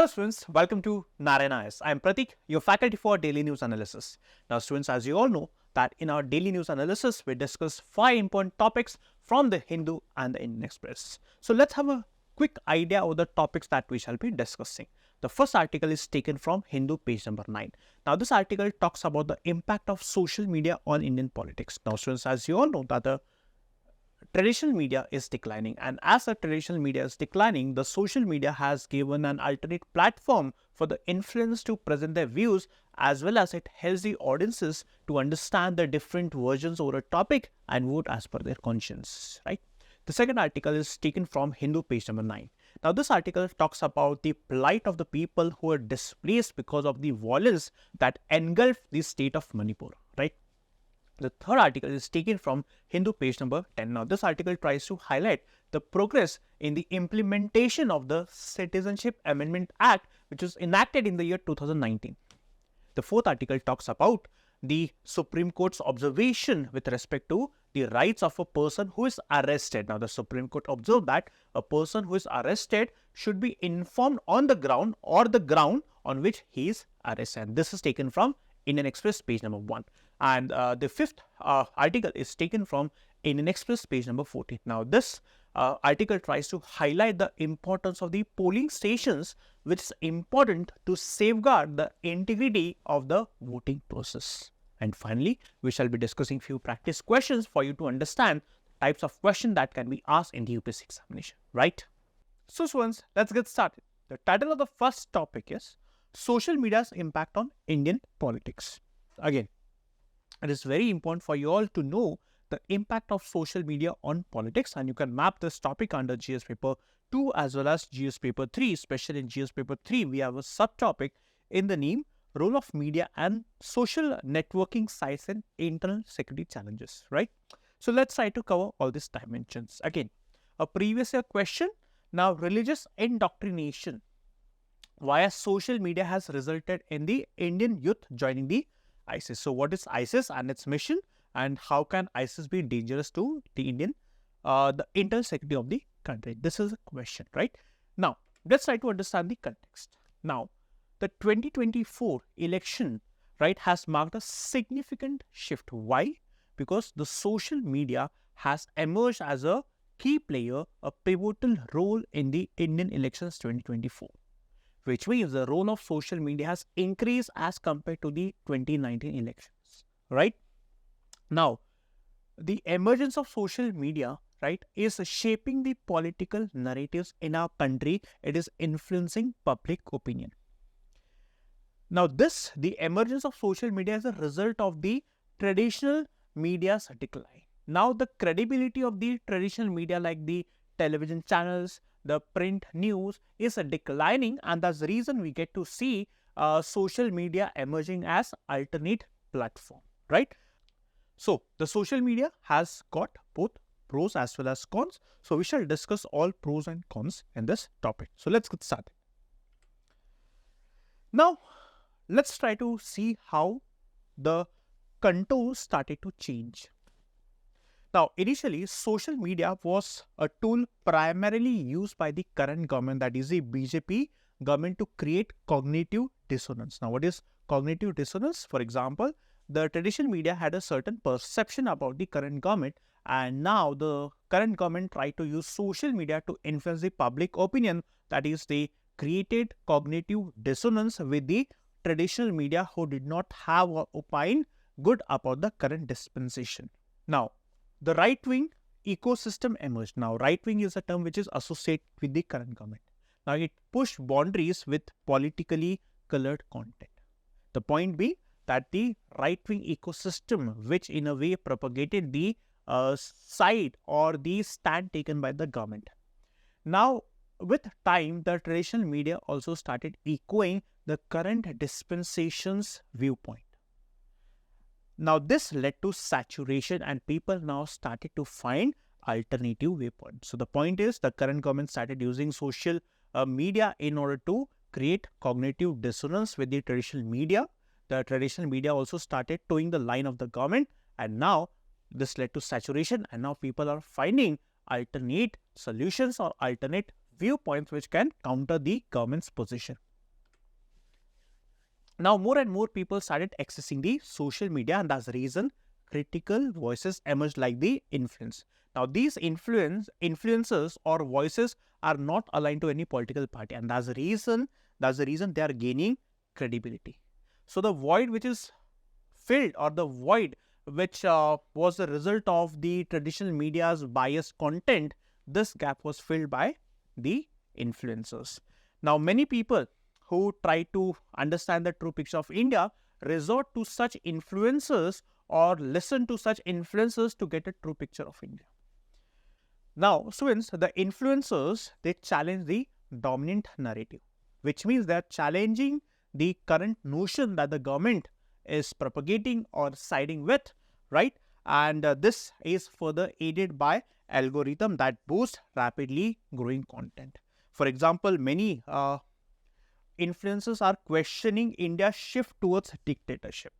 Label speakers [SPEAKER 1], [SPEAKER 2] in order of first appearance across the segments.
[SPEAKER 1] Hello students, welcome to Narayana S. I am Pratik, your faculty for Daily News Analysis. Now students, as you all know that in our Daily News Analysis, we discuss 5 important topics from the Hindu and the Indian Express. So let's have a quick idea of the topics that we shall be discussing. The first article is taken from Hindu, page number 9. Now this article talks about the impact of social media on Indian politics. Now students, as you all know that the traditional media is declining, and as the traditional media is declining, the social media has given an alternate platform for the influencers to present their views, as well as it helps the audiences to understand the different versions over a topic and vote as per their conscience, right? The second article is taken from Hindu, page number 9. Now this article talks about the plight of the people who are displaced because of the violence that engulfed the state of Manipur, right? The third article is taken from Hindu, page number 10. Now, this article tries to highlight the progress in the implementation of the Citizenship Amendment Act, which was enacted in the year 2019. The fourth article talks about the Supreme Court's observation with respect to the rights of a person who is arrested. Now, the Supreme Court observed that a person who is arrested should be informed on the ground or the ground on which he is arrested. And this is taken from Indian Express, page number 1. And the fifth article is taken from Indian Express, page number 14. Now, this article tries to highlight the importance of the polling stations, which is important to safeguard the integrity of the voting process. And finally, we shall be discussing few practice questions for you to understand types of questions that can be asked in the UPSC examination, right? So, students, let's get started. The title of the first topic is Social Media's Impact on Indian Politics. Again, it is very important for you all to know the impact of social media on politics, and you can map this topic under GS paper 2 as well as GS paper 3. Especially in GS paper 3, we have a subtopic in the name Role of Media and Social Networking Sites and Internal Security Challenges, right? So let's try to cover all these dimensions. Again, a previous year question. Now, religious indoctrination via social media has resulted in the Indian youth joining the ISIS. So, what is ISIS and its mission, and how can ISIS be dangerous to the the internal security of the country? This is a question, right? Now, let's try to understand the context. Now, the 2024 election, right, has marked a significant shift. Why? Because the social media has emerged as a key player, a pivotal role in the Indian elections 2024. Which means the role of social media has increased as compared to the 2019 elections, right? Now, the emergence of social media, right, is shaping the political narratives in our country. It is influencing public opinion. Now, the emergence of social media is a result of the traditional media's decline. Now, the credibility of the traditional media like the television channels, the print news is declining, and that's the reason we get to see social media emerging as alternate platform, right? So, the social media has got both pros as well as cons. So, we shall discuss all pros and cons in this topic. So, let's get started. Now, let's try to see how the contours started to change. Now, initially, social media was a tool primarily used by the current government, that is the BJP government, to create cognitive dissonance. Now, what is cognitive dissonance? For example, the traditional media had a certain perception about the current government, and now the current government tried to use social media to influence the public opinion. That is, they created cognitive dissonance with the traditional media who did not have or opine good about the current dispensation. Now, the right-wing ecosystem emerged. Now, right-wing is a term which is associated with the current government. Now, it pushed boundaries with politically colored content. The point being that the right-wing ecosystem, which in a way propagated the side or the stand taken by the government. Now, with time, the traditional media also started echoing the current dispensation's viewpoint. Now, this led to saturation, and people now started to find alternative viewpoints. So, the point is the current government started using social media in order to create cognitive dissonance with the traditional media. The traditional media also started towing the line of the government, and now this led to saturation, and now people are finding alternate solutions or alternate viewpoints which can counter the government's position. Now, more and more people started accessing the social media, and that's the reason critical voices emerged like the influence. Now, these influencers or voices are not aligned to any political party, and that's the reason they are gaining credibility. So, the void which is filled, or the void which was the result of the traditional media's biased content, this gap was filled by the influencers. Now, many people who try to understand the true picture of India resort to such influencers or listen to such influencers to get a true picture of India. Now, students, the influencers, they challenge the dominant narrative, which means they are challenging the current notion that the government is propagating or siding with, right? And this is further aided by algorithm that boost rapidly growing content. For example, many influencers are questioning India's shift towards dictatorship,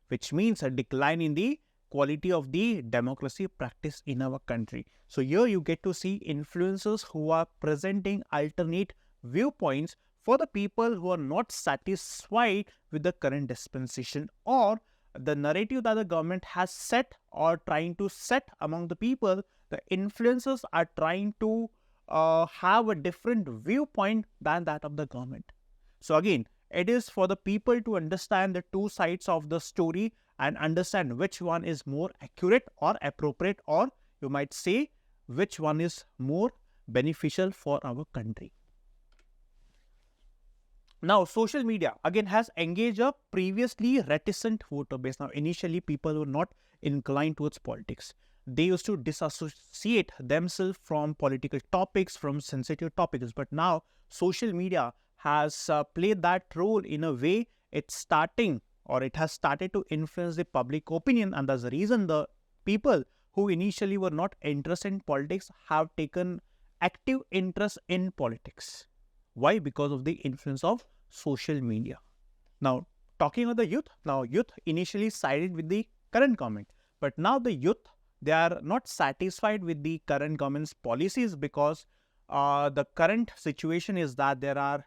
[SPEAKER 1] which means a decline in the quality of the democracy practice in our country. So here you get to see influencers who are presenting alternate viewpoints for the people who are not satisfied with the current dispensation or the narrative that the government has set or trying to set among the people. The influencers are trying to have a different viewpoint than that of the government. So again, it is for the people to understand the two sides of the story and understand which one is more accurate or appropriate, or you might say which one is more beneficial for our country. Now, social media again has engaged a previously reticent voter base. Now, initially people were not inclined towards politics. They used to disassociate themselves from political topics, from sensitive topics. But now social media has played that role in a way. It has started to influence the public opinion, and that's the reason the people who initially were not interested in politics have taken active interest in politics. Why? Because of the influence of social media. Now, talking about the youth, youth initially sided with the current government, but now the youth, they are not satisfied with the current government's policies because the current situation is that there are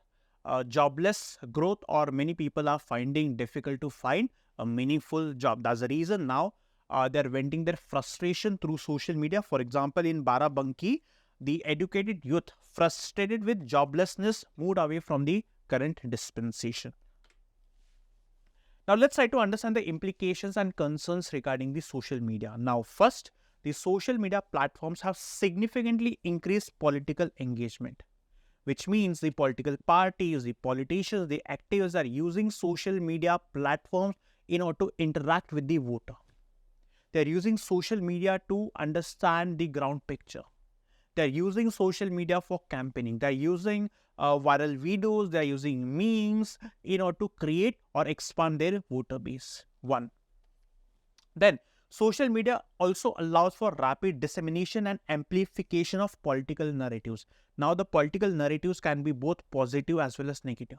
[SPEAKER 1] jobless growth, or many people are finding difficult to find a meaningful job. That's the reason now they're venting their frustration through social media. For example, in Barabanki, the educated youth frustrated with joblessness moved away from the current dispensation. Now, let's try to understand the implications and concerns regarding the social media. Now, first, the social media platforms have significantly increased political engagement, which means the political parties, the politicians, the activists are using social media platforms in order to interact with the voter. They're using social media to understand the ground picture. They're using social media for campaigning. They're using viral videos. They're using memes in order to create or expand their voter base. One. Then, social media also allows for rapid dissemination and amplification of political narratives. Now, the political narratives can be both positive as well as negative.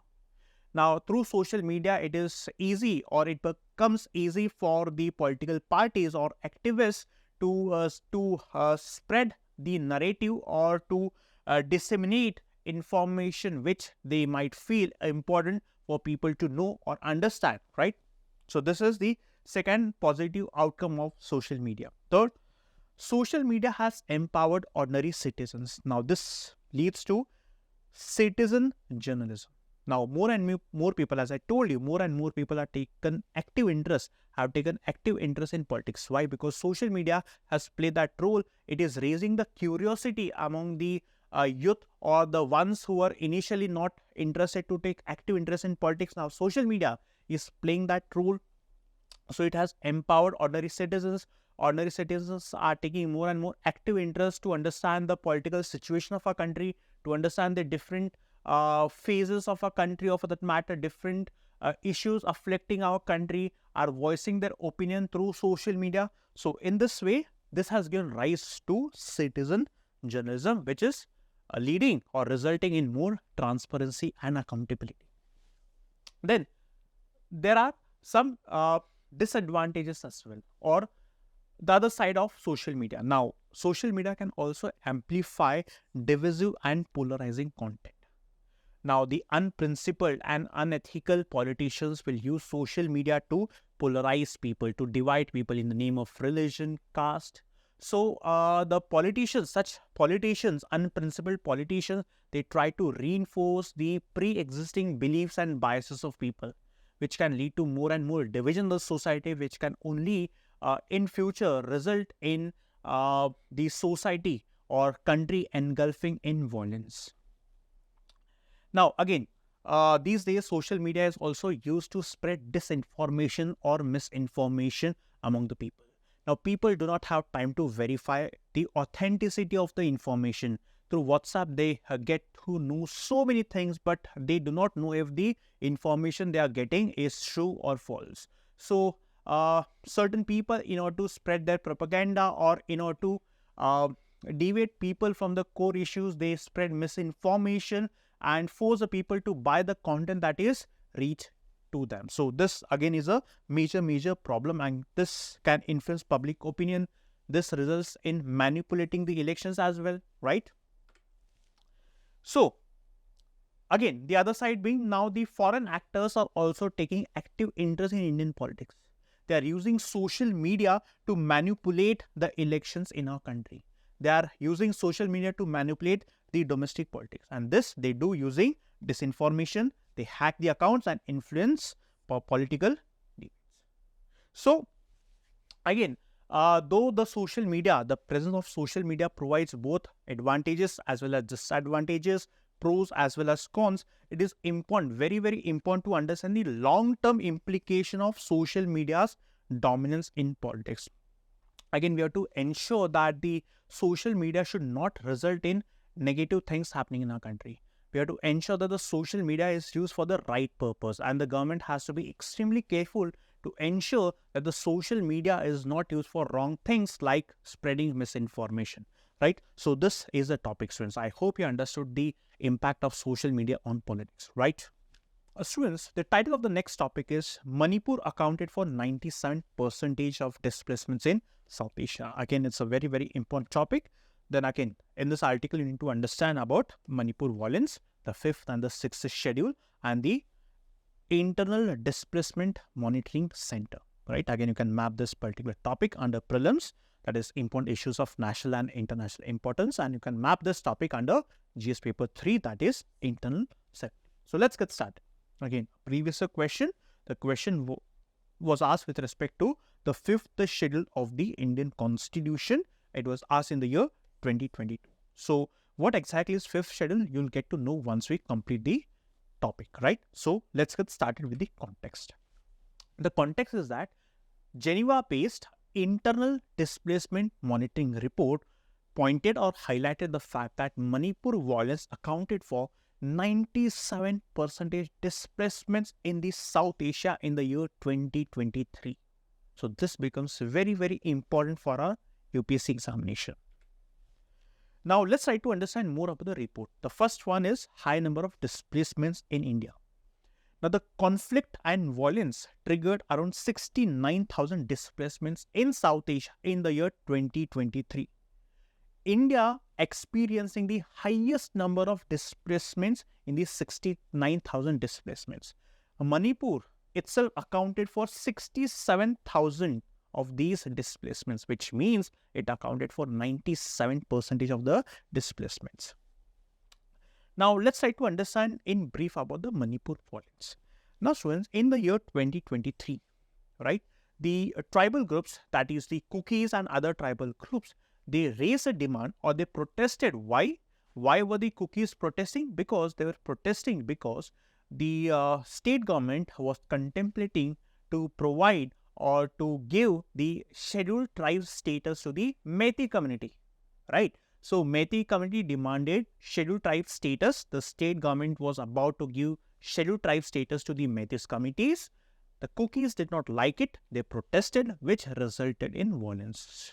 [SPEAKER 1] Now, through social media, it is easy, or it becomes easy for the political parties or activists to spread the narrative or to disseminate information which they might feel important for people to know or understand, right? So, this is the second positive outcome of social media. Third, social media has empowered ordinary citizens. Now, this leads to citizen journalism. Now, more and more people, as I told you, more and more people have taken active interest in politics. Why? Because social media has played that role. It is raising the curiosity among the youth, or the ones who are initially not interested to take active interest in politics. Now, social media is playing that role. So, it has empowered ordinary citizens. Ordinary citizens are taking more and more active interest to understand the political situation of our country, to understand the different phases of our country, or for that matter, different issues afflicting our country, are voicing their opinion through social media. So, in this way, this has given rise to citizen journalism, which is leading or resulting in more transparency and accountability. Then, there are some disadvantages as well, or the other side of social media. Now, social media can also amplify divisive and polarizing content. Now, the unprincipled and unethical politicians will use social media to polarize people, to divide people in the name of religion, caste. So, the politicians, such politicians, unprincipled politicians, they try to reinforce the pre-existing beliefs and biases of people, which can lead to more and more division in the society, which can only in future result in the society or country engulfing in violence. Now, again, these days social media is also used to spread disinformation or misinformation among the people. Now, people do not have time to verify the authenticity of the information. Through WhatsApp, they get to know so many things, but they do not know if the information they are getting is true or false. So, certain people, in order to spread their propaganda or in order to deviate people from the core issues, they spread misinformation and force the people to buy the content that is reached to them. So this again is a major problem, and this can influence public opinion. This results in manipulating the elections as well, right? So again, the other side being, now the foreign actors are also taking active interest in Indian politics. They are using social media to manipulate the elections in our country. They are using social media to manipulate the domestic politics, and this they do using disinformation. They hack the accounts and influence political debates. So again, though the social media, the presence of social media provides both advantages as well as disadvantages, pros as well as cons, it is important, very important to understand the long-term implication of social media's dominance in politics. Again, we have to ensure that the social media should not result in negative things happening in our country. We have to ensure that the social media is used for the right purpose, and the government has to be extremely careful to ensure that the social media is not used for wrong things like spreading misinformation, right? So this is the topic, students. I hope you understood the impact of social media on politics, right? Students, the title of the next topic is Manipur accounted for 97% of displacements in South Asia. Again, it's a very important topic. Then again, in this article, you need to understand about Manipur violence, the 5th and the 6th schedule, and the internal displacement monitoring center, right? Again, you can map this particular topic under prelims, that is important issues of national and international importance, and you can map this topic under GS paper 3, that is internal safety. So let's get started. Again, previous question, the question was asked with respect to the 5th schedule of the Indian Constitution. It was asked in the year 2022. So what exactly is 5th schedule? You'll get to know once we complete the topic, right? So let's get started with the context. The context is that Geneva-based internal displacement monitoring report pointed or highlighted the fact that Manipur violence accounted for 97% displacements in the South Asia in the year 2023. So this becomes very important for our UPSC examination. Now let's try to understand more about the report. The first one is high number of displacements in India. Now the conflict and violence triggered around 69,000 displacements in South Asia in the year 2023. India experiencing the highest number of displacements in the 69,000 displacements. Manipur itself accounted for 67,000 of these displacements, which means it accounted for 97% of the displacements. Now let's try to understand in brief about the Manipur violence. Now students, in the year 2023, right, the tribal groups, that is the Kukis and other tribal groups, they raised a demand or they protested. Why? Why were the Kukis protesting? Because they were protesting because the state government was contemplating to provide or to give the scheduled tribe status to the Meitei community, right? So Meitei community demanded scheduled tribe status. The state government was about to give scheduled tribe status to the Meitei communities. The Kukis did not like it. They protested, which resulted in violence.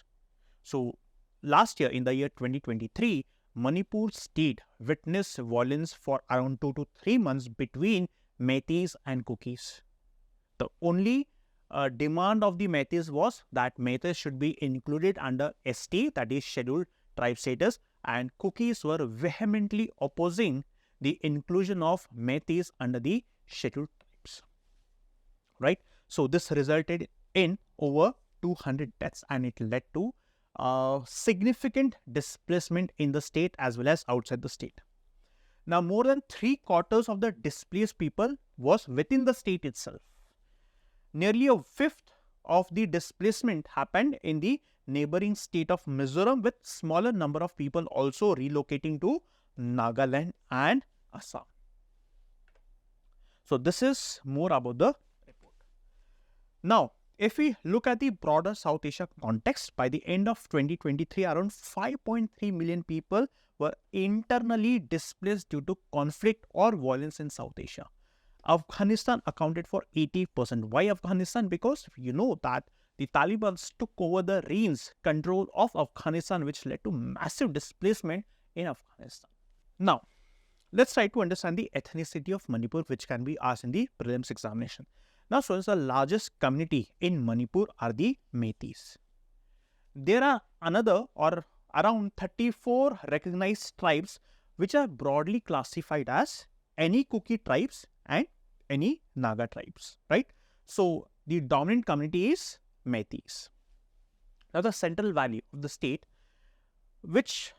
[SPEAKER 1] So last year, in the year 2023, Manipur state witnessed violence for around 2 to 3 months between Meiteis and Kukis. The only demand of the Meiteis was that Meiteis should be included under ST, that is scheduled tribe status, and Kukis were vehemently opposing the inclusion of Meiteis under the scheduled tribes, right? So this resulted in over 200 deaths, and it led to significant displacement in the state as well as outside the state. Now, more than 3/4 of the displaced people was within the state itself. Nearly a fifth of the displacement happened in the neighboring state of Mizoram, with smaller number of people also relocating to Nagaland and Assam. So this is more about the report. Now, if we look at the broader South Asia context, by the end of 2023, around 5.3 million people were internally displaced due to conflict or violence in South Asia. Afghanistan accounted for 80%. Why Afghanistan? Because you know that the Taliban took over the reins control of Afghanistan, which led to massive displacement in Afghanistan. Now, let's try to understand the ethnicity of Manipur, which can be asked in the prelims examination. Now, students, the largest community in Manipur are the Meiteis. There are around 34 recognized tribes, which are broadly classified as any Kuki tribes and any Naga tribes, right? So the dominant community is Meiteis. Now, the Central Valley of the state, which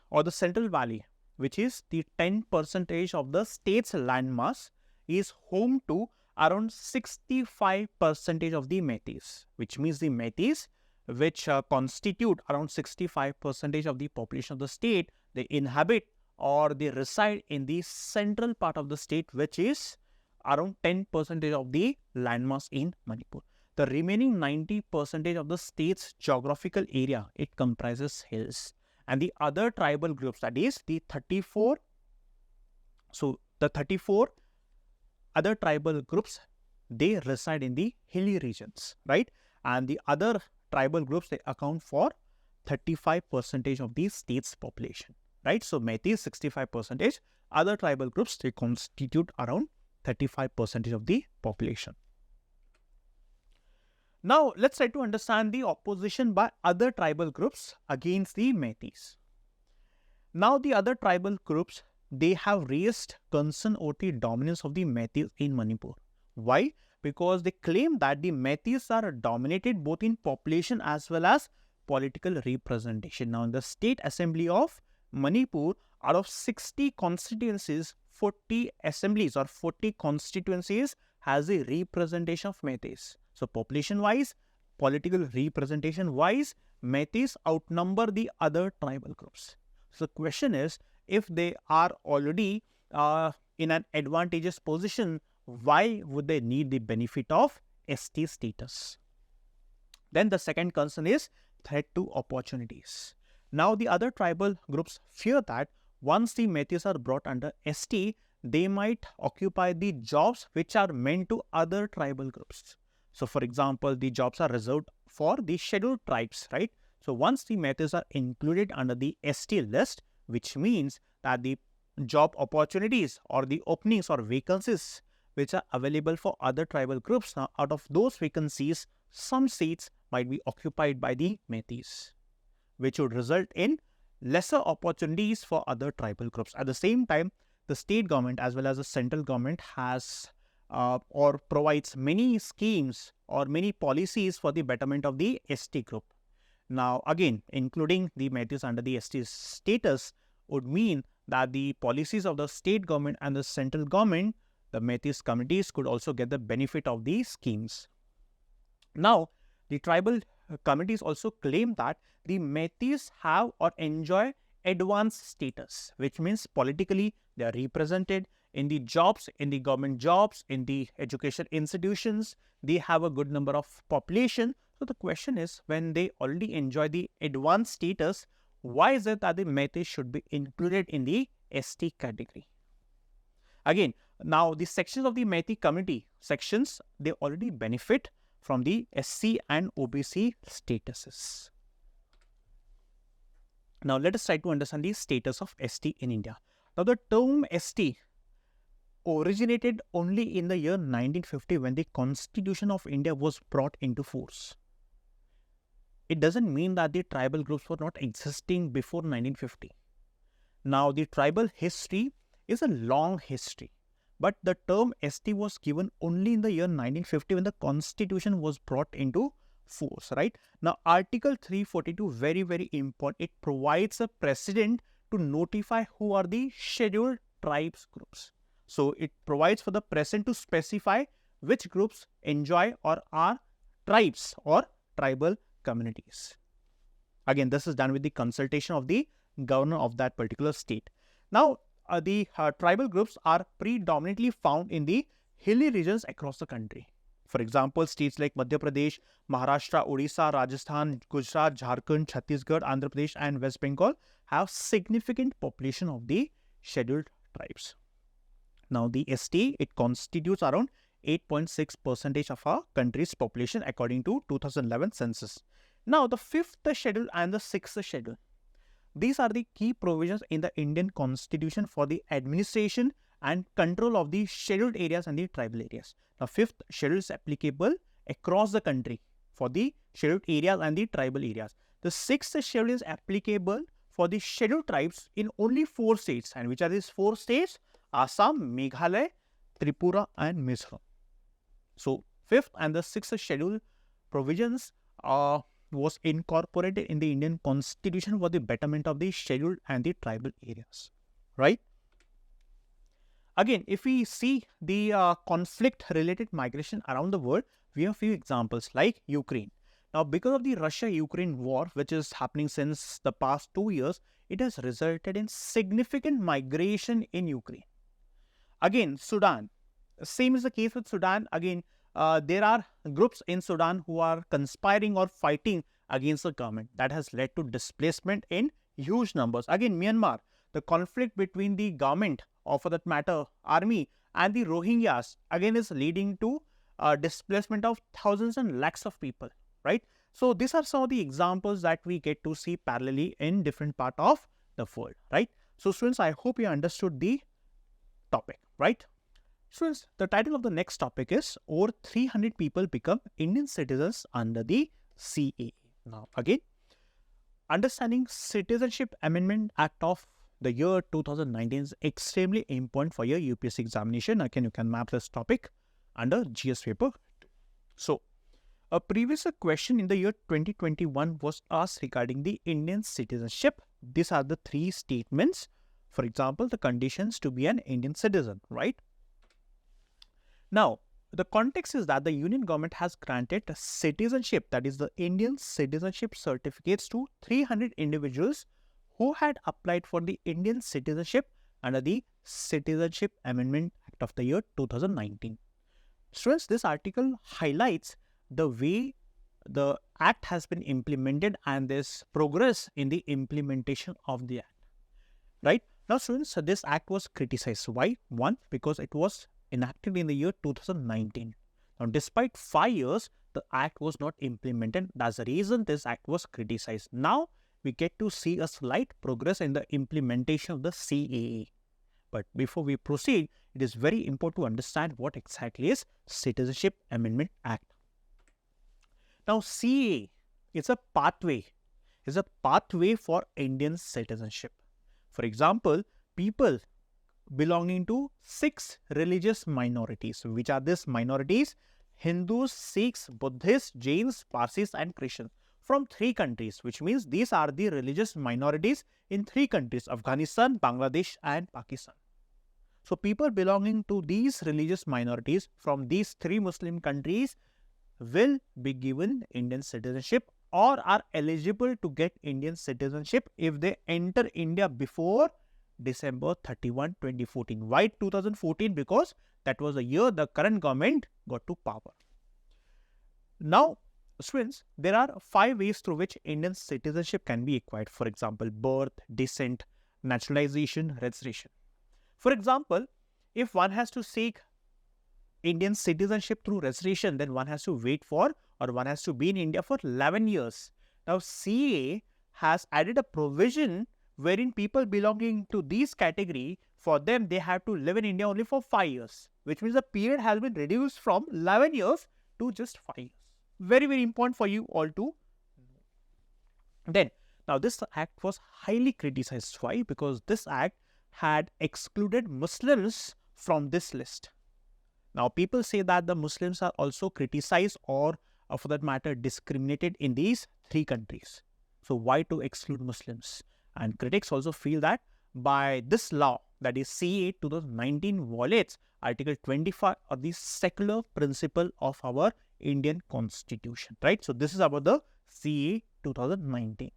[SPEAKER 1] is the 10% of the state's landmass, is home to around 65% of the Meiteis, which means the Meiteis, which constitute around 65% of the population of the state, they inhabit or they reside in the central part of the state, which is around 10% of the landmass in Manipur. The remaining 90% of the state's geographical area, it comprises hills. And the other tribal groups, that is the 34 other tribal groups, they reside in the hilly regions, right? And the other tribal groups, they account for 35% of the state's population, right? So Meiteis 65%, other tribal groups, they constitute around 35% of the population. Now, let's try to understand the opposition by other tribal groups against the Meiteis. Now, the other tribal groups, they have raised concern over the dominance of the Meiteis in Manipur. Why? Because they claim that the Meiteis are dominated both in population as well as political representation. Now, in the State Assembly of Manipur, out of 60 constituencies, 40 assemblies or 40 constituencies has a representation of Meiteis. So, population-wise, political representation-wise, Meiteis outnumber the other tribal groups. So, the question is, if they are already in an advantageous position, why would they need the benefit of ST status? Then the second concern is threat to opportunities. Now, the other tribal groups fear that once the Meiteis are brought under ST, they might occupy the jobs which are meant to other tribal groups. So, for example, the jobs are reserved for the scheduled tribes, right? So, once the Meiteis are included under the ST list, which means that the job opportunities or the openings or vacancies which are available for other tribal groups, now out of those vacancies, some seats might be occupied by the Meiteis, which would result in lesser opportunities for other tribal groups. At the same time, the state government as well as the central government has or provides many schemes or many policies for the betterment of the ST group. Now, again, including the Meiteis under the ST status would mean that the policies of the state government and the central government, the Meiteis communities could also get the benefit of these schemes. Now, the tribal communities also claim that the Meiteis have or enjoy advanced status, which means politically they are represented in the jobs, in the government jobs, in the education institutions, they have a good number of population. So, the question is, when they already enjoy the advanced status, why is it that the Meiteis should be included in the ST category? Again, now the sections of the Meiteis community sections, they already benefit from the SC and OBC statuses. Now, let us try to understand the status of ST in India. Now, the term ST originated only in the year 1950 when the Constitution of India was brought into force. It doesn't mean that the tribal groups were not existing before 1950. Now, the tribal history is a long history. But the term ST was given only in the year 1950 when the constitution was brought into force, right? Now, Article 342, very, very important. It provides a precedent to notify who are the scheduled tribes groups. So, it provides for the precedent to specify which groups enjoy or are tribes or tribal communities. Again, this is done with the consultation of the governor of that particular state. Now, the tribal groups are predominantly found in the hilly regions across the country. For example, states like Madhya Pradesh, Maharashtra, Odisha, Rajasthan, Gujarat, Jharkhand, Chhattisgarh, Andhra Pradesh and West Bengal have significant population of the scheduled tribes. Now, the ST, it constitutes around 8.6% of our country's population according to 2011 census. Now, the 5th schedule and the 6th schedule. These are the key provisions in the Indian Constitution for the administration and control of the scheduled areas and the tribal areas. Now, 5th schedule is applicable across the country for the scheduled areas and the tribal areas. The 6th schedule is applicable for the scheduled tribes in only 4 states. And which are these 4 states? Assam, Meghalaya, Tripura and Mizoram. So, 5th and the 6th schedule provisions was incorporated in the Indian Constitution for the betterment of the scheduled and the tribal areas, right? Again, if we see the conflict-related migration around the world, we have few examples like Ukraine. Now, because of the Russia-Ukraine war, which is happening since the past 2 years, it has resulted in significant migration in Ukraine. Again, Sudan. Same is the case with Sudan. Again, there are groups in Sudan who are conspiring or fighting against the government. That has led to displacement in huge numbers. Again, Myanmar, the conflict between the government or for that matter army and the Rohingyas again is leading to displacement of thousands and lakhs of people, right? So, these are some of the examples that we get to see parallelly in different part of the world, right? So, students, I hope you understood the topic, right? Students, the title of the next topic is over 300 people become Indian citizens under the CAA. Now, again, understanding Citizenship Amendment Act of the year 2019 is extremely important for your UPSC examination. Again, you can map this topic under GS paper 2. So, a previous question in the year 2021 was asked regarding the Indian citizenship. These are the 3 statements. For example, the conditions to be an Indian citizen, right? Now, the context is that the Union government has granted citizenship, that is the Indian citizenship certificates to 300 individuals who had applied for the Indian citizenship under the Citizenship Amendment Act of the year 2019. Students, this article highlights the way the Act has been implemented and this progress in the implementation of the Act, right? Now, students, this Act was criticized. Why? One, because it was enacted in the year 2019. Now, despite 5 years, the Act was not implemented. That's the reason this Act was criticized. Now, we get to see a slight progress in the implementation of the CAA. But before we proceed, it is very important to understand what exactly is Citizenship Amendment Act. Now, CAA is a pathway for Indian citizenship. For example, people belonging to 6 religious minorities. Which are these minorities? Hindus, Sikhs, Buddhists, Jains, Parsis and Christians from 3 countries, which means these are the religious minorities in 3 countries, Afghanistan, Bangladesh and Pakistan. So, people belonging to these religious minorities from these 3 Muslim countries will be given Indian citizenship or are eligible to get Indian citizenship if they enter India before December 31, 2014. Why 2014? Because that was the year the current government got to power. Now, students, there are 5 ways through which Indian citizenship can be acquired. For example, birth, descent, naturalization, registration. For example, if one has to seek Indian citizenship through registration, then one has to wait for or one has to be in India for 11 years. Now, CA has added a provision wherein people belonging to these category, for them, they have to live in India only for 5 years, which means the period has been reduced from 11 years to just 5 years. Very, very important for you all to know. Then, now this act was highly criticized. Why? Because this act had excluded Muslims from this list. Now, people say that the Muslims are also criticized or, for that matter, discriminated in these three countries. So, why to exclude Muslims? And critics also feel that by this law, that is CA 2019, violates Article 25 of the secular principle of our Indian Constitution, right? So, this is about the CA 2019.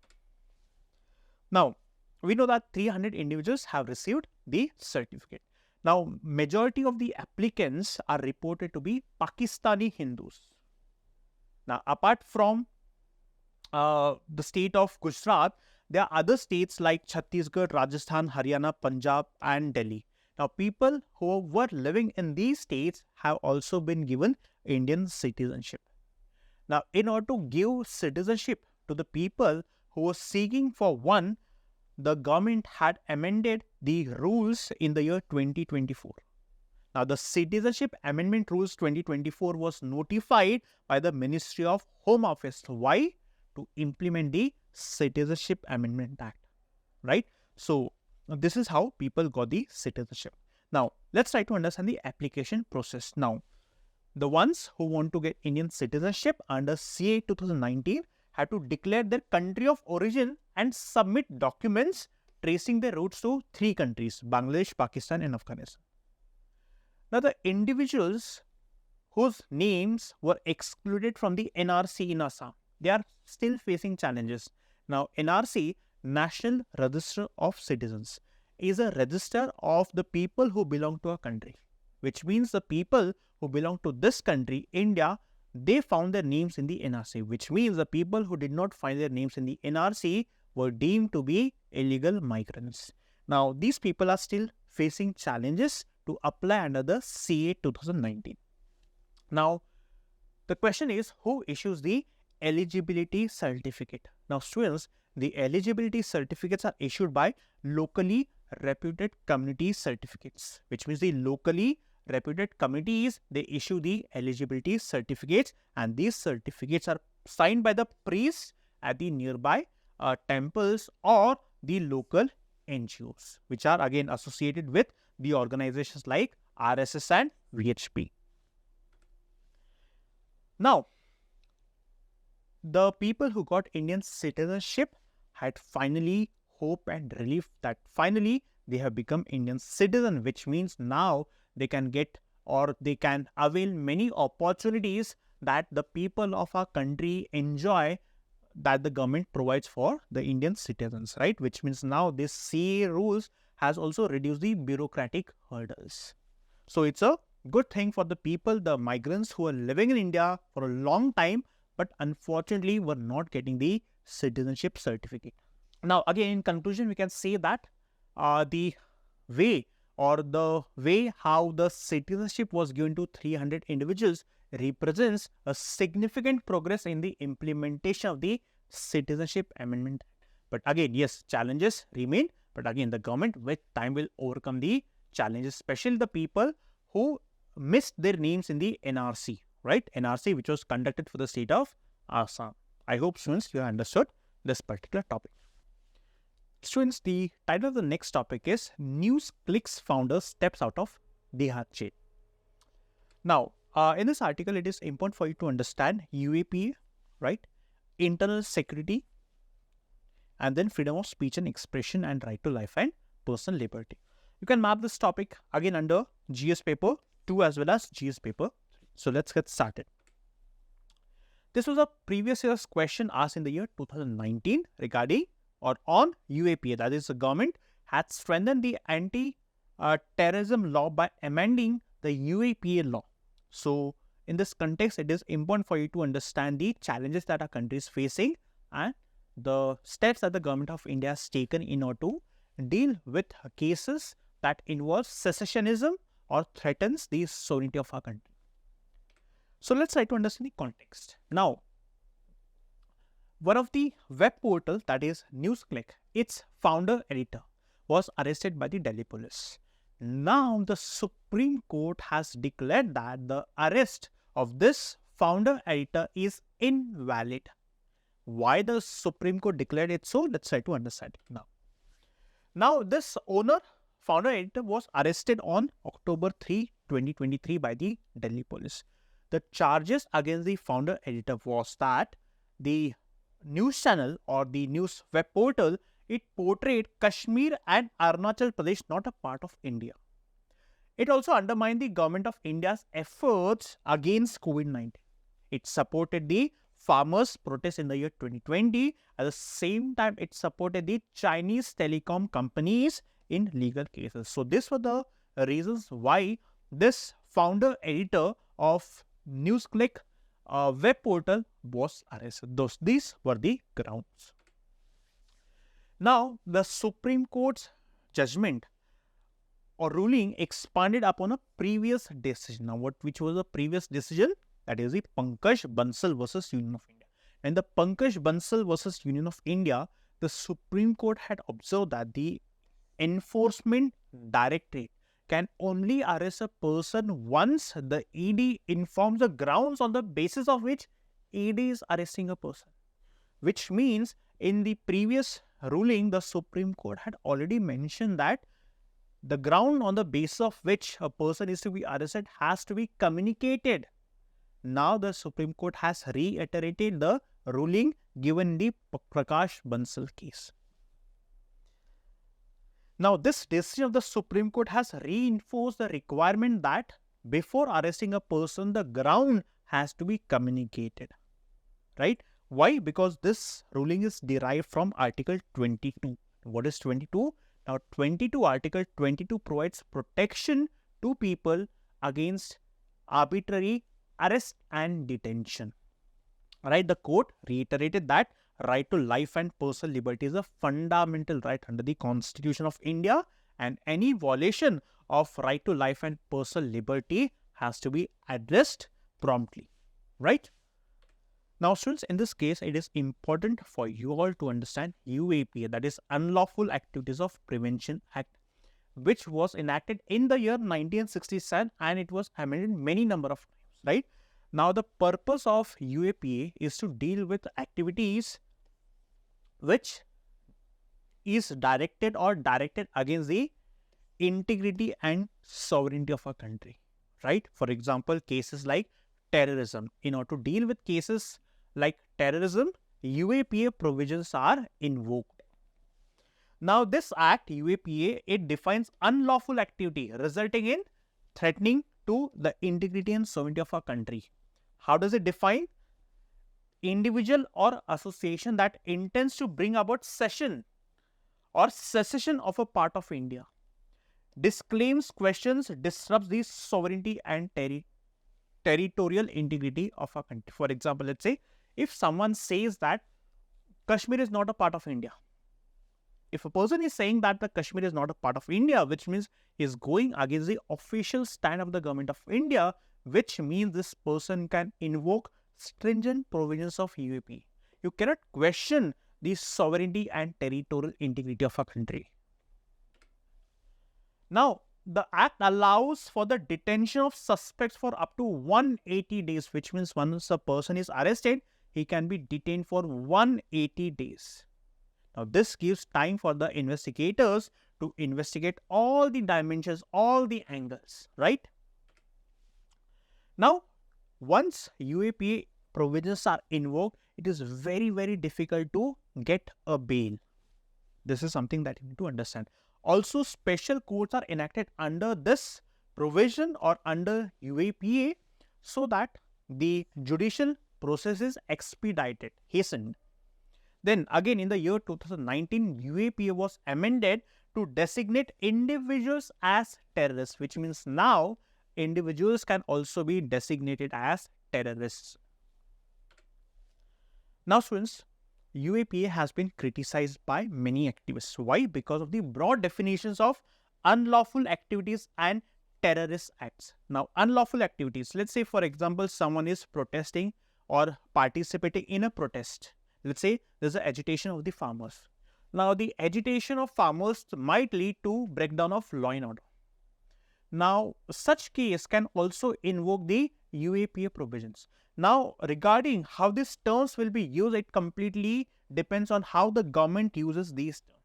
[SPEAKER 1] Now, we know that 300 individuals have received the certificate. Now, majority of the applicants are reported to be Pakistani Hindus. Now, apart from the state of Gujarat, there are other states like Chhattisgarh, Rajasthan, Haryana, Punjab and Delhi. Now, people who were living in these states have also been given Indian citizenship. Now, in order to give citizenship to the people who were seeking for one, the government had amended the rules in the year 2024. Now, the Citizenship Amendment Rules 2024 was notified by the Ministry of Home Affairs. Why? To implement the Citizenship Amendment Act, right? So, this is how people got the citizenship. Now, let's try to understand the application process. Now, the ones who want to get Indian citizenship under CA 2019 have to declare their country of origin and submit documents tracing their roots to three countries, Bangladesh, Pakistan and Afghanistan. Now, the individuals whose names were excluded from the NRC in Assam, they are still facing challenges. Now, NRC, National Register of Citizens, is a register of the people who belong to a country, which means the people who belong to this country, India, they found their names in the NRC, which means the people who did not find their names in the NRC were deemed to be illegal migrants. Now, these people are still facing challenges to apply under the CA 2019. Now, the question is, who issues the eligibility certificate? Now, students, the eligibility certificates are issued by locally reputed community certificates, which means the locally reputed communities, they issue the eligibility certificates, and these certificates are signed by the priests at the nearby temples or the local NGOs, which are again associated with the organizations like RSS and VHP. Now, the people who got Indian citizenship had finally hope and relief that finally they have become Indian citizen, which means now they can get or they can avail many opportunities that the people of our country enjoy, that the government provides for the Indian citizens, right? Which means now this CA rules has also reduced the bureaucratic hurdles. So, it's a good thing for the people, the migrants who are living in India for a long time, but unfortunately were not getting the citizenship certificate. Now, again, in conclusion, we can say that the way how the citizenship was given to 300 individuals represents a significant progress in the implementation of the Citizenship Amendment. But again, yes, challenges remain. But again, the government with time will overcome the challenges, especially the people who missed their names in the NRC, right? NRC, which was conducted for the state of Assam. I hope, students, you have understood this particular topic. Students, the title of the next topic is NewsClick's founder steps out of Tihar jail. Now, in this article, it is important for you to understand UAPA, right? Internal security, and then freedom of speech and expression and right to life and personal liberty. You can map this topic again under GS paper 2 as well as GS paper 3. So, let's get started. This was a previous year's question asked in the year 2019 regarding or on UAPA, that is, the government had strengthened the anti-terrorism law by amending the UAPA law. So, in this context, it is important for you to understand the challenges that our country is facing and the steps that the government of India has taken in order to deal with cases that involve secessionism or threatens the sovereignty of our country. So, let's try to understand the context. Now, one of the web portals, that is NewsClick, its founder editor was arrested by the Delhi police. Now, the Supreme Court has declared that the arrest of this founder editor is invalid. Why the Supreme Court declared it so? Let's try to understand it now. Now, this owner founder editor was arrested on October 3, 2023 by the Delhi police. The charges against the founder editor was that the news channel or the news web portal, it portrayed Kashmir and Arunachal Pradesh not a part of India. It also undermined the government of India's efforts against COVID-19. It supported the farmers' protest in the year 2020. At the same time, it supported the Chinese telecom companies in legal cases. So, these were the reasons why this founder editor of NewsClick web portal was arrested. These were the grounds. Now, the Supreme Court's judgment or ruling expanded upon a previous decision. Now, which was the previous decision? That is the Pankaj Bansal versus Union of India. And the Pankaj Bansal versus Union of India, the Supreme Court had observed that the Enforcement Directorate can only arrest a person once the ED informs the grounds on the basis of which ED is arresting a person. Which means in the previous ruling, the Supreme Court had already mentioned that the ground on the basis of which a person is to be arrested has to be communicated. Now the Supreme Court has reiterated the ruling given the Prakash Bansal case. Now this decision of the Supreme Court has reinforced the requirement that before arresting a person, the ground has to be communicated. Right? Why? Because this ruling is derived from Article 22. What is 22? Now, Article 22 provides protection to people against arbitrary arrest and detention. Right? The court reiterated that right to life and personal liberty is a fundamental right under the Constitution of India, and any violation of right to life and personal liberty has to be addressed promptly. Right? Now, students, in this case, it is important for you all to understand UAPA, that is Unlawful Activities of Prevention Act, which was enacted in the year 1967 and it was amended many number of times, right? Now, the purpose of UAPA is to deal with activities which is directed against the integrity and sovereignty of a country, right? For example, cases like terrorism. In order to deal with cases like terrorism, UAPA provisions are invoked. Now, this act, UAPA, it defines unlawful activity resulting in threatening to the integrity and sovereignty of a country. How does it define? Individual or association that intends to bring about cession or secession of a part of India, disclaims, questions, disrupts the sovereignty and territorial integrity of a country. For example, let's say if someone says that Kashmir is not a part of India. If a person is saying that the Kashmir is not a part of India, which means he is going against the official stand of the government of India, which means this person can invoke stringent provisions of UAP. You cannot question the sovereignty and territorial integrity of a country. Now, the act allows for the detention of suspects for up to 180 days, which means once a person is arrested, he can be detained for 180 days. Now, this gives time for the investigators to investigate all the dimensions, all the angles, right? Now, once UAPA provisions are invoked, it is very, very difficult to get a bail. This is something that you need to understand. Also, special courts are enacted under this provision or under UAPA so that the judicial process is expedited, hastened. Then again in the year 2019, UAPA was amended to designate individuals as terrorists, which means now individuals can also be designated as terrorists. Now students, UAPA has been criticized by many activists. Why? Because of the broad definitions of unlawful activities and terrorist acts. Now, unlawful activities, let's say for example, someone is protesting or participating in a protest. Let's say there's an agitation of the farmers. Now, the agitation of farmers might lead to breakdown of law and order. Now, such case can also invoke the UAPA provisions. Now, regarding how these terms will be used, it completely depends on how the government uses these terms.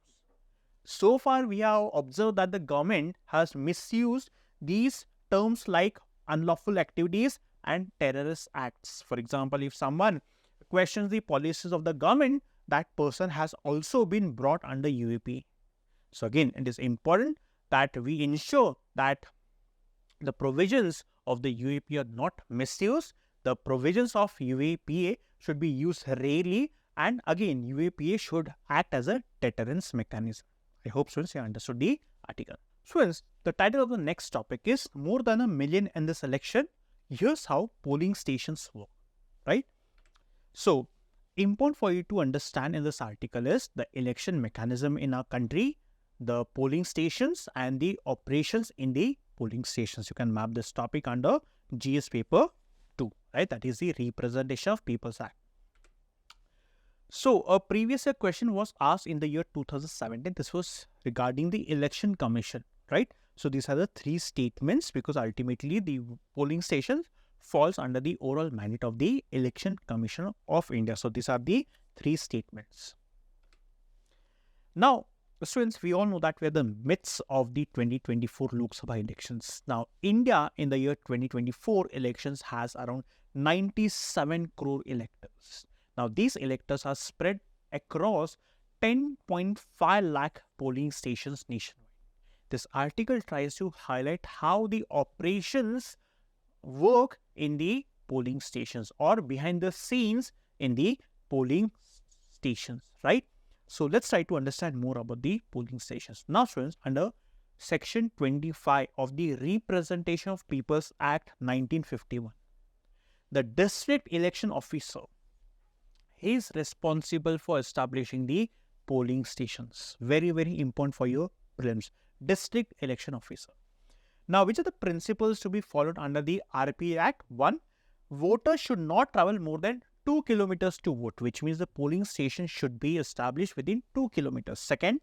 [SPEAKER 1] So far, we have observed that the government has misused these terms like unlawful activities and terrorist acts. For example, if someone questions the policies of the government, that person has also been brought under UAPA. So again, it is important that we ensure that the provisions of the UAPA are not misused. The provisions of UAPA should be used rarely, and again, UAPA should act as a deterrence mechanism. I hope students you understood the article. Students, the title of the next topic is More Than a Million in This Election. Here's how polling stations work, right? So, important for you to understand in this article is the election mechanism in our country, the polling stations, and the operations in the polling stations. You can map this topic under GS paper 2, right? That is the Representation of People's Act. So, a previous year question was asked in the year 2017. This was regarding the Election Commission, right? So, these are the three statements because ultimately the polling stations falls under the overall mandate of the Election Commission of India. So, these are the three statements. Now, students, we all know that we are the midst of the 2024 Lok Sabha elections. Now, India in the year 2024 elections has around 97 crore electors. Now, these electors are spread across 10.5 lakh polling stations nationwide. This article tries to highlight how the operations work in the polling stations or behind the scenes in the polling stations, right? So, let's try to understand more about the polling stations. Now, students, under Section 25 of the Representation of People's Act 1951, the district election officer is responsible for establishing the polling stations. Very, very important for your prelims. District election officer. Now, which are the principles to be followed under the RPA Act? 1. Voters should not travel more than 2 kilometers to vote, which means the polling station should be established within 2 kilometers. Second,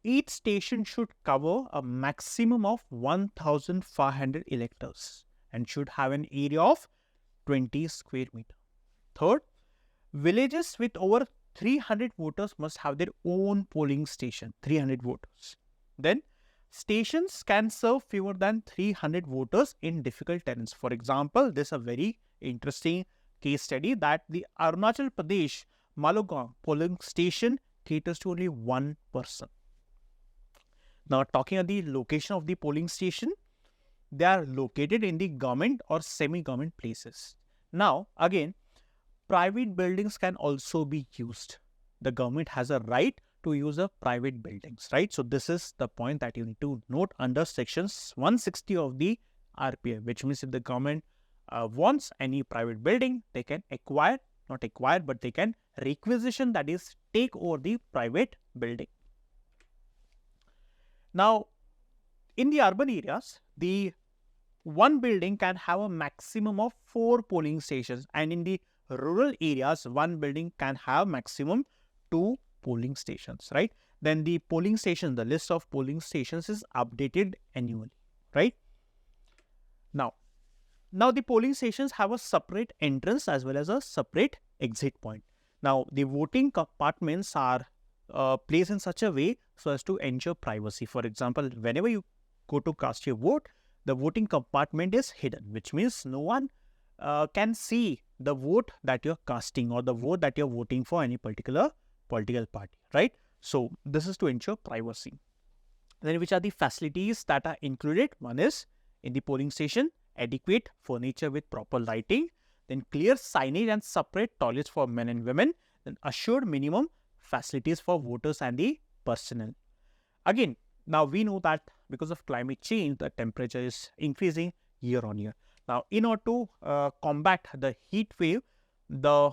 [SPEAKER 1] each station should cover a maximum of 1,500 electors and should have an area of 20 square meters. Third, villages with over 300 voters must have their own polling station, 300 voters. Then, stations can serve fewer than 300 voters in difficult terrains. For example, this is a very interesting case study that the Arunachal Pradesh Malogaon polling station caters to only one person. Now, talking about the location of the polling station, they are located in the government or semi-government places. Now, again, private buildings can also be used. The government has a right to use the private buildings, right? So, this is the point that you need to note under sections 160 of the RPA, which means if the government wants any private building, they can acquire, not acquire, but they can requisition, that is, take over the private building. Now, in the urban areas, the one building can have a maximum of 4 polling stations, and in the rural areas, one building can have maximum 2 polling stations, right? Then the polling station, the list of polling stations is updated annually, right? Now the polling stations have a separate entrance as well as a separate exit point. Now, the voting compartments are placed in such a way so as to ensure privacy. For example, whenever you go to cast your vote, the voting compartment is hidden, which means no one can see the vote that you're casting or the vote that you're voting for any particular political party, right? So, this is to ensure privacy. Then, which are the facilities that are included? One is in the polling station, adequate furniture with proper lighting, then clear signage and separate toilets for men and women, then assured minimum facilities for voters and the personnel. Again, now we know that because of climate change, the temperature is increasing year on year. Now, in order to combat the heat wave, the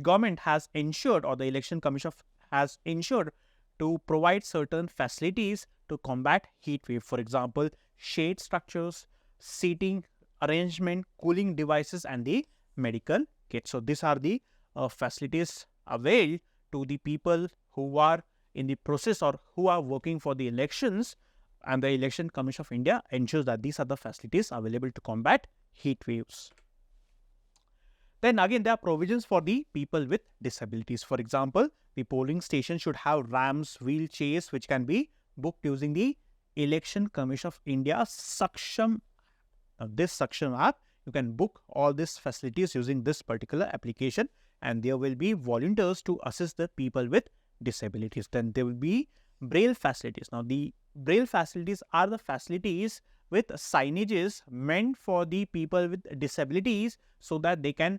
[SPEAKER 1] government has ensured, or the Election Commission has ensured, to provide certain facilities to combat heat wave. For example, shade structures, seating arrangement, cooling devices, and the medical kit. So, these are the facilities availed to the people who are in the process or who are working for the elections, and the Election Commission of India ensures that these are the facilities available to combat heat waves. Then again, there are provisions for the people with disabilities. For example, The polling station should have ramps, wheelchairs, which can be booked using the Election Commission of India Saksham. Now, this Saksham app, you can book all these facilities using this particular application, and there will be volunteers to assist the people with disabilities. Then there will be Braille facilities. Now, the Braille facilities are the facilities with signages meant for the people with disabilities so that they can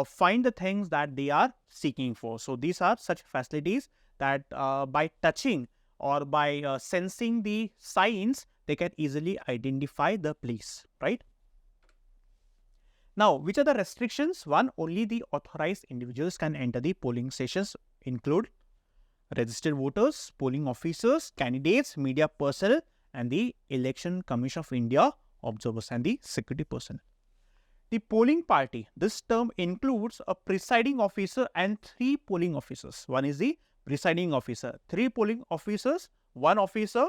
[SPEAKER 1] find the things that they are seeking for. So, these are such facilities that by touching or by sensing the signs, they can easily identify the place, right? Now, which are the restrictions? One, only the authorized individuals can enter the polling stations, include registered voters, polling officers, candidates, media personnel, and the Election Commission of India observers and the security personnel. The polling party, this term includes a presiding officer and 3 polling officers. One is the presiding officer, 3 polling officers, 1 officer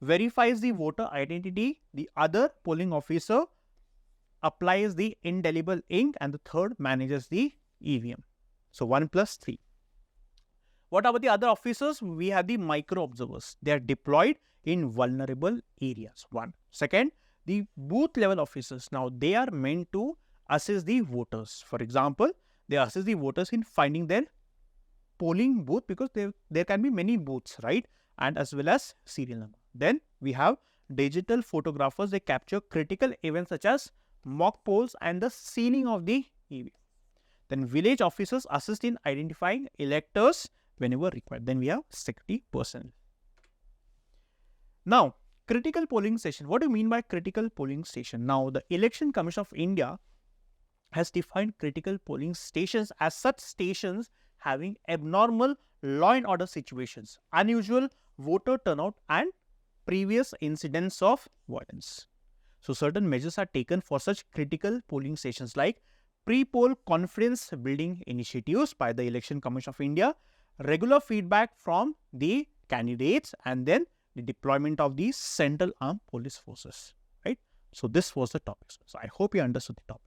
[SPEAKER 1] verifies the voter identity, the other polling officer applies the indelible ink, and the third manages the EVM. So 1 plus 3. What about the other officers? We have the micro observers. They are deployed in vulnerable areas. 1. Second, the booth level officers. Now, they are meant to assist the voters. For example, they assist the voters in finding their polling booth, because there can be many booths, right? And as well as serial number. Then we have digital photographers. They capture critical events such as mock polls and the sealing of the EVM. Then village officers assist in identifying electors whenever required. Then we have security personnel. Now, critical polling station. What do you mean by critical polling station? Now, the Election Commission of India has defined critical polling stations as such stations having abnormal law and order situations, unusual voter turnout, and previous incidents of violence. So, certain measures are taken for such critical polling stations, like pre-poll confidence building initiatives by the Election Commission of India, regular feedback from the candidates, and then the deployment of the Central Armed Police Forces, right? So, this was the topic. So, I hope you understood the topic.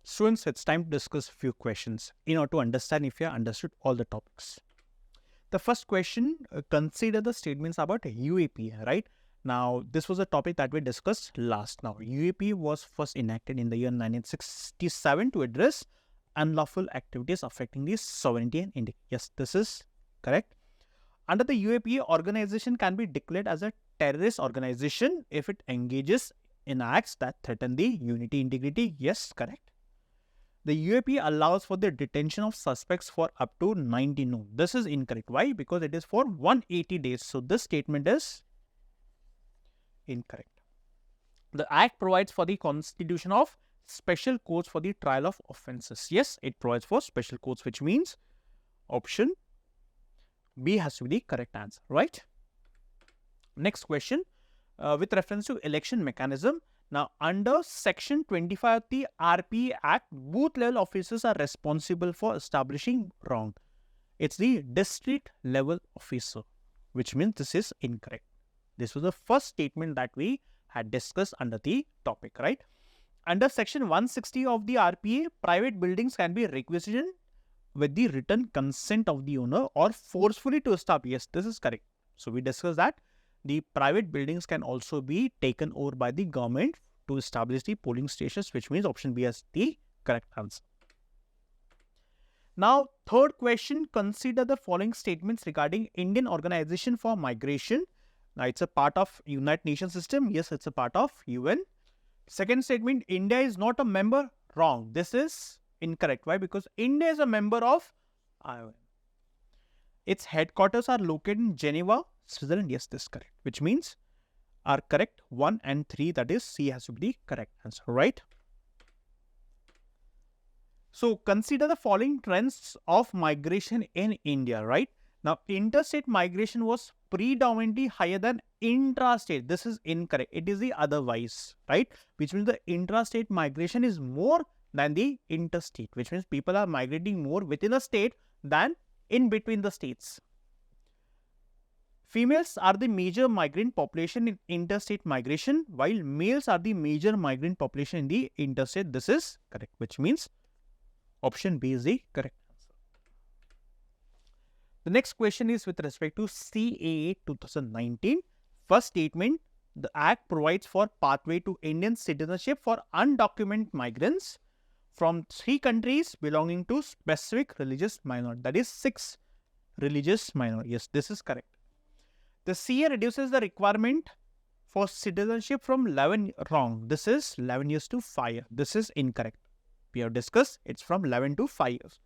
[SPEAKER 1] Students, it's time to discuss a few questions in order to understand if you have understood all the topics. The first question, consider the statements about UAP, right? Now, this was a topic that we discussed last. Now, UAP was first enacted in the year 1967 to address unlawful activities affecting the sovereignty and integrity. Yes, this is correct. Under the UAP, organization can be declared as a terrorist organization if it engages in acts that threaten the unity, integrity. Yes, correct. The UAP allows for the detention of suspects for up to 90 noon. This is incorrect. Why? Because it is for 180 days. So, this statement is incorrect. The Act provides for the constitution of special courts for the trial of offences. Yes, it provides for special courts, which means option B has to be the correct answer, right? Next question, with reference to election mechanism. Now, under section 25 of the RPA Act, booth level officers are responsible for establishing wrong. It's the district level officer, which means this is incorrect. This was the first statement that we had discussed under the topic, right? Under section 160 of the RPA, private buildings can be requisitioned with the written consent of the owner or forcefully to establish. Yes, this is correct. So, we discussed that the private buildings can also be taken over by the government to establish the polling stations, which means option B is the correct answer. Now, third question, consider the following statements regarding Indian Organization for Migration. Now, it's a part of United Nations system. Yes, it's a part of UN. Second statement, India is not a member. Wrong. This is incorrect. Why? Because India is a member of IOM. Its headquarters are located in Geneva, Switzerland. Yes, this is correct. Which means are correct 1 and 3, that is C has to be the correct answer, right? So, consider the following trends of migration in India, right? Now, interstate migration was predominantly higher than intrastate. This is incorrect. It is the otherwise, right? Which means the intrastate migration is more than the interstate, which means people are migrating more within a state than in between the states. Females are the major migrant population in interstate migration, while males are the major migrant population in the interstate. This is correct, which means Option B is the correct answer. The next question is with respect to CAA 2019. First statement, the Act provides for pathway to Indian citizenship for undocumented migrants from 3 countries belonging to specific religious minority. That is 6 religious minority. Yes, this is correct. The CA reduces the requirement for citizenship from 11, wrong. This is 11 years to 5 years. This is incorrect. We have discussed it's from 11 to 5 years.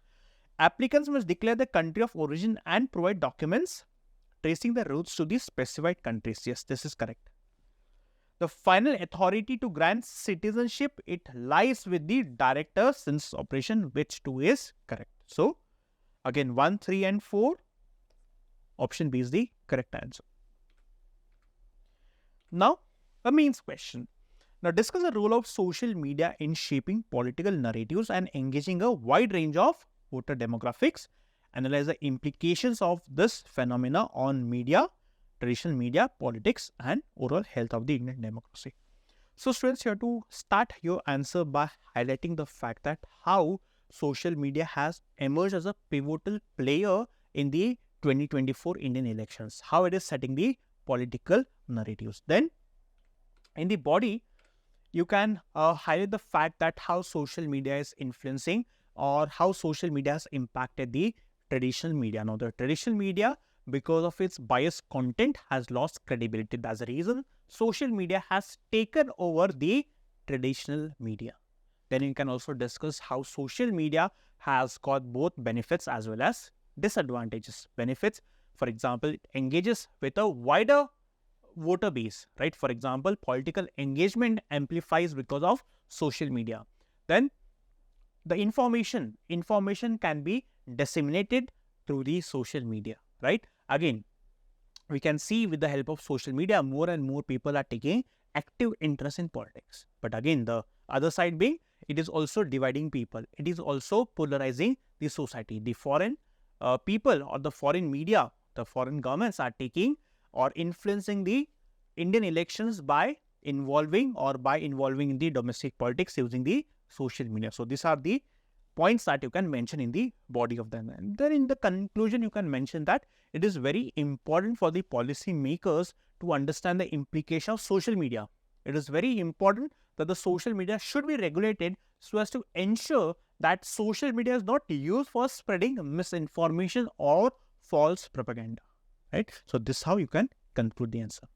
[SPEAKER 1] Applicants must declare the country of origin and provide documents tracing the routes to the specified countries. Yes, this is correct. The final authority to grant citizenship, it lies with the director since operation, which 2 is correct. So, again 1, 3 and 4, option B is the correct answer. Now, a means question. Now, discuss the role of social media in shaping political narratives and engaging a wide range of voter demographics. Analyze the implications of this phenomena on media, traditional media, politics and overall health of the Indian democracy. So, students, you have to start your answer by highlighting the fact that how social media has emerged as a pivotal player in the 2024 Indian elections, how it is setting the political narratives. Then, in the body, you can highlight the fact that how social media is influencing or how social media has impacted the traditional media. Now, the traditional media, because of its biased content, has lost credibility. That's the reason social media has taken over the traditional media. Then you can also discuss how social media has got both benefits as well as disadvantages. Benefits, for example, it engages with a wider voter base, right? For example, political engagement amplifies because of social media. Then the information can be disseminated through the social media, right? Again, we can see with the help of social media, more and more people are taking active interest in politics. But again, the other side being, it is also dividing people. It is also polarizing the society. The foreign people or the foreign media, the foreign governments are taking or influencing the Indian elections by involving in the domestic politics using the social media. So, these are the points that you can mention in the body of them. And then in the conclusion, you can mention that it is very important for the policy makers to understand the implication of social media. It is very important that the social media should be regulated so as to ensure that social media is not used for spreading misinformation or false propaganda, right? So, this is how you can conclude the answer.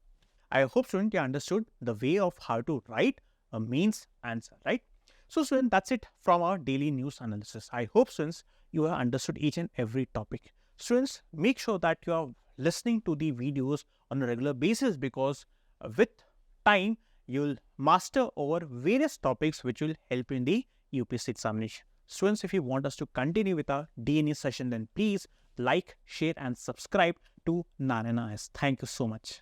[SPEAKER 1] I hope, student, you understood the way of how to write a means answer, right? So, student, that's it from our daily news analysis. I hope, students, you have understood each and every topic. Students, make sure that you are listening to the videos on a regular basis, because with time, you'll master over various topics which will help in the UPSC examination. Students, if you want us to continue with our DNA session, then please like, share and subscribe to Narayana IAS. Thank you so much.